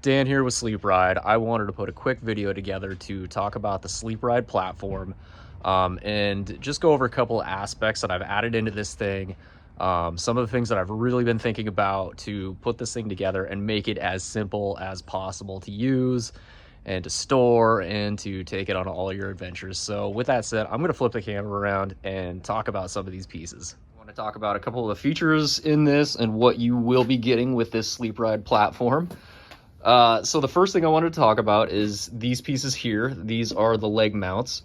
Dan here with Sleep Ride. I wanted to put a quick video together to talk about the Sleep Ride platform and just go over a couple of aspects that I've added into this thing. Some of the things that I've really been thinking about to put this thing together and make it as simple as possible to use and to store and to take it on all your adventures. So with that said, I'm going to flip the camera around and talk about some of these pieces. I want to talk about a couple of the features in this and what you will be getting with this Sleep Ride platform. So the first thing I wanted to talk about is these pieces here. These are the leg mounts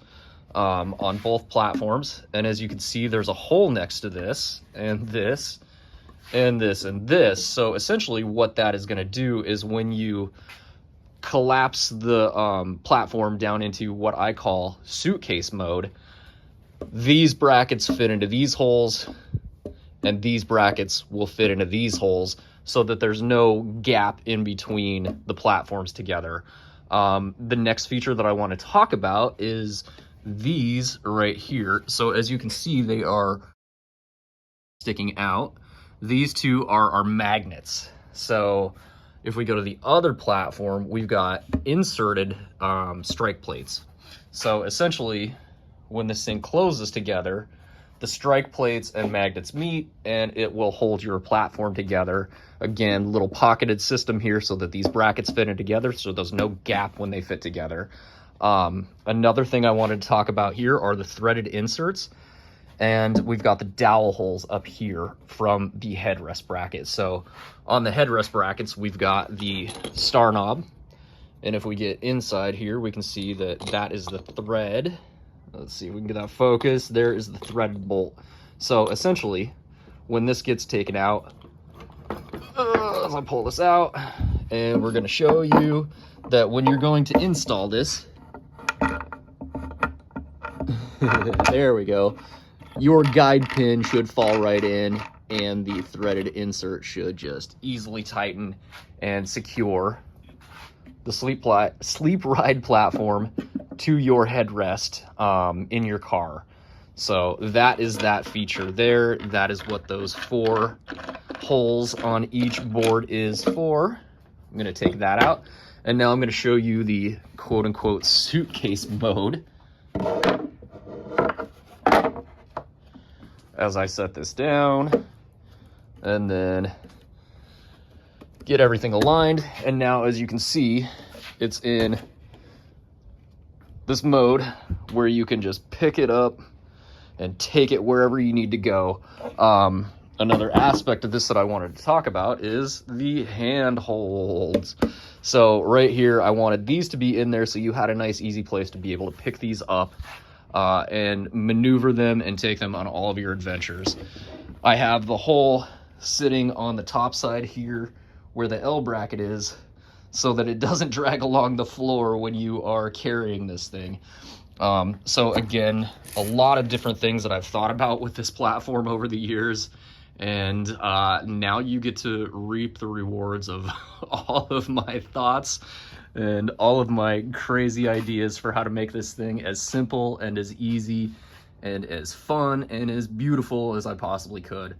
on both platforms. And as you can see, there's a hole next to this and this and this and this. So essentially what that is going to do is when you collapse the platform down into what I call suitcase mode, these brackets fit into these holes and these brackets will fit into these holes, so that there's no gap in between the platforms together. The next feature that I want to talk about is these right here. So as you can see, they are sticking out. These two are our magnets. So if we go to the other platform, we've got inserted strike plates. So essentially, when this thing closes together, the strike plates and magnets meet and it will hold your platform together. Again, little pocketed system here so that these brackets fit in together, so there's no gap when they fit together. Another thing I wanted to talk about here are the threaded inserts, and we've got the dowel holes up here from the headrest bracket. So on the headrest brackets, we've got the star knob, and if we get inside here, we can see that that is the thread. Let's see if we can get that focus. There is the threaded bolt. So essentially, when this gets taken out, as I pull this out, and we're going to show you that when you're going to install this, there we go, your guide pin should fall right in, and the threaded insert should just easily tighten and secure the Sleep Ride platform to your headrest in your car. So that is that feature there. That is what those 4 holes on each board is for. I'm going to take that out, and now I'm going to show you the quote-unquote suitcase mode. As I set this down and then get everything aligned, and now as you can see, it's in this mode where you can just pick it up and take it wherever you need to go. Another aspect of this that I wanted to talk about is the handholds. So right here, I wanted these to be in there so you had a nice easy place to be able to pick these up and maneuver them and take them on all of your adventures. I have the hole sitting on the top side here where the L bracket is, so that it doesn't drag along the floor when you are carrying this thing. So again, a lot of different things that I've thought about with this platform over the years, and now you get to reap the rewards of all of my thoughts and all of my crazy ideas for how to make this thing as simple and as easy and as fun and as beautiful as I possibly could.